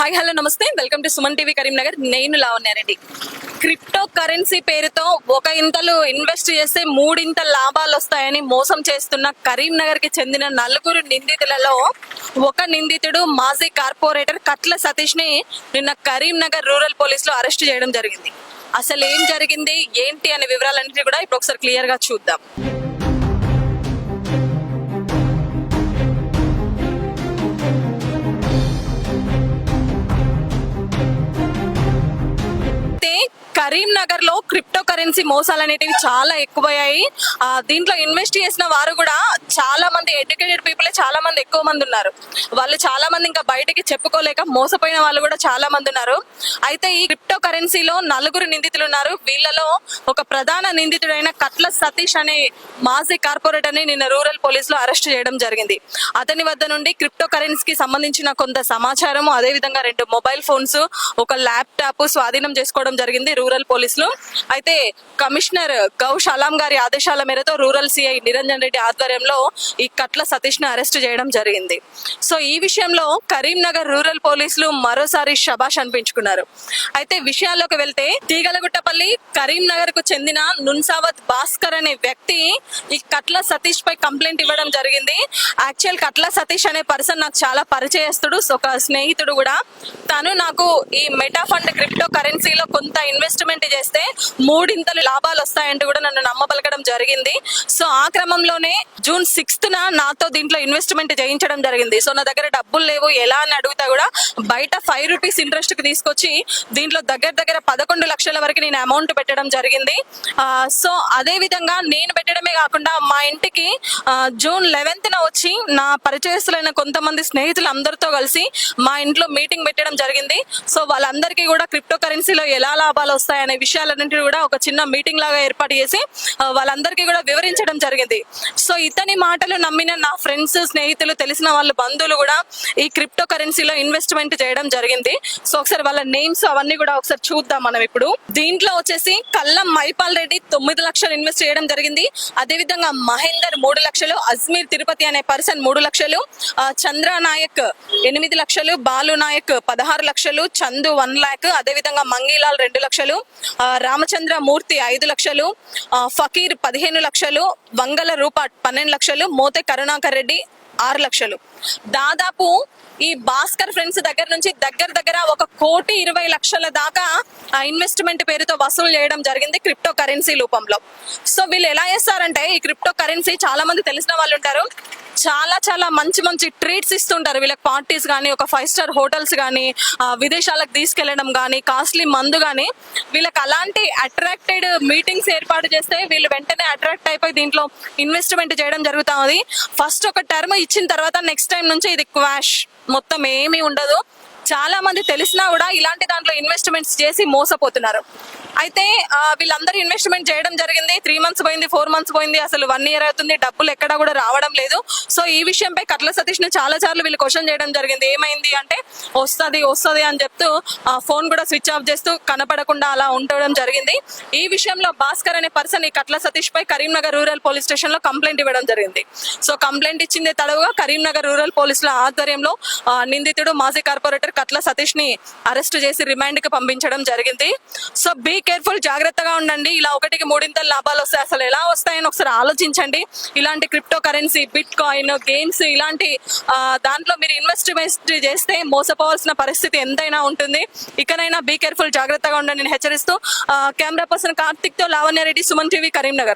Hi hello నమస్తే, welcome to Suman TV Karimnagar. నేను Lavanya Reddy. Crypto currency పేరుతో ఒక ఇంతలు ఇన్వెస్ట్ చేస్తే మూడింత లాభాలు వస్తాయని మోసం చేస్తున్న కరీంనగర్ కి చెందిన నలుగురు నిందితులలో ఒక నిందితుడు మాజీ కార్పొరేటర్ కట్ల సతీష్ ని నిన్న కరీంనగర్ రూరల్ పోలీసులు అరెస్ట్ చేయడం జరిగింది. అసలు ఏం జరిగింది ఏంటి అనే వివరాలన్నింటినీ కూడా ఇప్పుడు ఒకసారి క్లియర్ గా చూద్దాం. కరీంనగర్ లో క్రిప్టో కరెన్సీ మోసాలు అనేటివి చాలా ఎక్కువయ్యాయి. దీంట్లో ఇన్వెస్ట్ చేసిన వారు కూడా చాలా మంది ఎడ్యుకేటెడ్ పీపుల్ చాలా మంది ఎక్కువ మంది ఉన్నారు. వాళ్ళు చాలా మంది ఇంకా బయటకి చెప్పుకోలేక మోసపోయిన వాళ్ళు కూడా చాలా మంది ఉన్నారు. అయితే ఈ క్రిప్టో కరెన్సీలో నలుగురు నిందితులు ఉన్నారు. వీళ్ళలో ఒక ప్రధాన నిందితుడైన కట్ల సతీష్ అనే మాజీ కార్పొరేటర్ ని నిన్న రూరల్ పోలీసులు అరెస్ట్ చేయడం జరిగింది. అతని వద్ద నుండి క్రిప్టో కరెన్సీకి సంబంధించిన కొంత సమాచారం, అదే విధంగా 2 మొబైల్ ఫోన్స్, ఒక ల్యాప్టాప్ స్వాధీనం చేసుకోవడం జరిగింది రూరల్ పోలీసులు. అయితే కమిషనర్ గౌష్ అలాం గారి ఆదేశాల మేరతో రూరల్ సిఐ నిరంజన్ రెడ్డి ఆధ్వర్యంలో ఈ కట్ల సతీష్ ని అరెస్ట్ చేయడం జరిగింది. సో ఈ విషయంలో కరీంనగర్ రూరల్ పోలీసులు మరోసారి శబాష్ అనిపించుకున్నారు. అయితే విషయాల్లోకి వెళ్తే తీగలగుట్టపల్లి కరీంనగర్ కు చెందిన నున్సావత్ భాస్కర్ అనే వ్యక్తి ఈ కట్ల సతీష్ పై కంప్లైంట్ ఇవ్వడం జరిగింది. యాక్చువల్ కట్ల సతీష్ అనే పర్సన్ నాకు చాలా పరిచయస్తుడు, ఒక స్నేహితుడు కూడా. తను నాకు ఈ మెటా ఫండ్ క్రిప్టో కరెన్సీలో కొంత ఇన్వెస్ట్మెంట్ చేస్తే మూడింతలు లాభాలు వస్తాయంటూ కూడా నన్ను నమ్మబలకడం జరిగింది. సో ఆ క్రమంలోనే జూన్ 6th నాతో దీంట్లో ఇన్వెస్ట్మెంట్ చేయించడం జరిగింది. సో నా దగ్గర డబ్బులు లేవు ఎలా అని అడుగుతా కూడా బయట 5 రూపీస్ ఇంట్రెస్ట్ కి తీసుకొచ్చి దీంట్లో దగ్గర 11 లక్షల వరకు నేను అమౌంట్ పెట్టడం జరిగింది. సో అదే విధంగా నేను పెట్టడమే కాకుండా మా ఇంటికి జూన్ 11th వచ్చి నా పరిచయస్తులైన కొంతమంది స్నేహితులు అందరితో కలిసి మా ఇంట్లో మీటింగ్ పెట్టడం జరిగింది. సో వాళ్ళందరికీ కూడా క్రిప్టో కరెన్సీలో ఎలా లాభాలు వస్తాయనే విషయాలన్నింటినీ కూడా ఒక చిన్న మీటింగ్ లాగా ఏర్పాటు చేసి వాళ్ళందరికీ కూడా వివరించడం జరిగింది. సో ఇతని మాటలు నమ్మిన నా ఫ్రెండ్స్, స్నేహితులు, తెలిసిన వాళ్ళ బంధువులు కూడా ఈ క్రిప్టో కరెన్సీలో ఇన్వెస్ట్మెంట్ చేయడం జరిగింది. సో ఒకసారి వాళ్ళ నేమ్స్ అవన్నీ కూడా ఒకసారి చూద్దాం మనం ఇప్పుడు. దీంట్లో వచ్చేసి కల్లం మైపాల్ రెడ్డి 9 లక్షలు ఇన్వెస్ట్ చేయడం జరిగింది. అదే విధంగా మహేందర్ 3 లక్షలు, అజ్మీర్ తిరుపతి అనే పర్సన్ 3 లక్షలు, చంద్ర నాయక్ 8 లక్షలు, బాలు నాయక్ 16 లక్షలు, చందు 1 lakh, అదే విధంగా మంగీలాల్ 2 లక్షలు, రామచంద్ర మూర్తి 5 లక్షలు, ఫకీర్ 15 లక్షలు, వంగల రూప 12 లక్షలు, మోతే కరుణాకర్ రెడ్డి 6 లక్షలు. దాదాపు ఈ భాస్కర్ ఫ్రెండ్స్ దగ్గర నుంచి దగ్గర 1,20,00,000 దాకా ఇన్వెస్ట్మెంట్ పేరుతో వసూలు చేయడం జరిగింది క్రిప్టో కరెన్సీ రూపంలో. సో వీళ్ళు ఎలా చేస్తారంటే, ఈ క్రిప్టో కరెన్సీ చాలా మంది తెలిసిన వాళ్ళు ఉంటారు, చాలా మంచి ట్రీట్స్ ఇస్తుంటారు వీళ్ళకి. పార్టీస్ కానీ, ఒక 5 star హోటల్స్ కానీ, విదేశాలకు తీసుకెళ్లడం కానీ, కాస్ట్లీ మందు కానీ, వీళ్ళకి అలాంటి అట్రాక్టెడ్ మీటింగ్స్ ఏర్పాటు చేస్తే వీళ్ళు వెంటనే అట్రాక్ట్ అయిపోయి దీంట్లో ఇన్వెస్ట్మెంట్ చేయడం జరుగుతుంది. ఫస్ట్ ఒక టర్మ్ ఇచ్చిన తర్వాత నెక్స్ట్ టైం నుంచి ఇది క్వాష్, మొత్తం ఏమీ ఉండదు. చాలా మంది తెలిసినా కూడా ఇలాంటి దాంట్లో ఇన్వెస్ట్మెంట్స్ చేసి మోసపోతున్నారు. అయితే వీళ్ళందరూ ఇన్వెస్ట్మెంట్ చేయడం జరిగింది. 3 months పోయింది, 4 months పోయింది, అసలు 1 year అవుతుంది, డబ్బులు ఎక్కడా కూడా రావడం లేదు. సో ఈ విషయంపై కట్ల సతీష్ ని చాలా సార్లు వీళ్ళు క్వశ్చన్ చేయడం జరిగింది. ఏమైంది అంటే వస్తుంది అని చెప్తూ ఫోన్ కూడా స్విచ్ ఆఫ్ చేస్తూ కనపడకుండా అలా ఉండడం జరిగింది. ఈ విషయంలో భాస్కర్ అనే పర్సన్ ఈ కట్ల సతీష్ పై కరీంనగర్ రూరల్ పోలీస్ స్టేషన్ లో కంప్లైంట్ ఇవ్వడం జరిగింది. సో కంప్లైంట్ ఇచ్చిందే తడవుగా కరీంనగర్ రూరల్ పోలీసుల ఆధ్వర్యంలో నిందితుడు మాజీ కార్పొరేటర్ కట్ల సతీష్ ని అరెస్ట్ చేసి రిమాండ్ కి పంపించడం జరిగింది. సో బీ కేర్ఫుల్, జాగ్రత్తగా ఉండండి. ఇలా 1కి 3 లాభాలు వస్తాయి, అసలు ఎలా వస్తాయని ఒకసారి ఆలోచించండి. ఇలాంటి crypto currency, bit coin, games ఇలాంటి దాంట్లో మీరు ఇన్వెస్ట్మెంట్ చేస్తే మోసపోవాల్సిన పరిస్థితి ఎంతైనా ఉంటుంది. ఇకనైనా బీ కేర్ఫుల్, జాగ్రత్తగా ఉండండి నేను హెచ్చరిస్తూ కెమెరా పర్సన్ కార్తిక్ తో లావణ్యారెడ్డి, సుమన్ టీవీ, కరీంనగర్.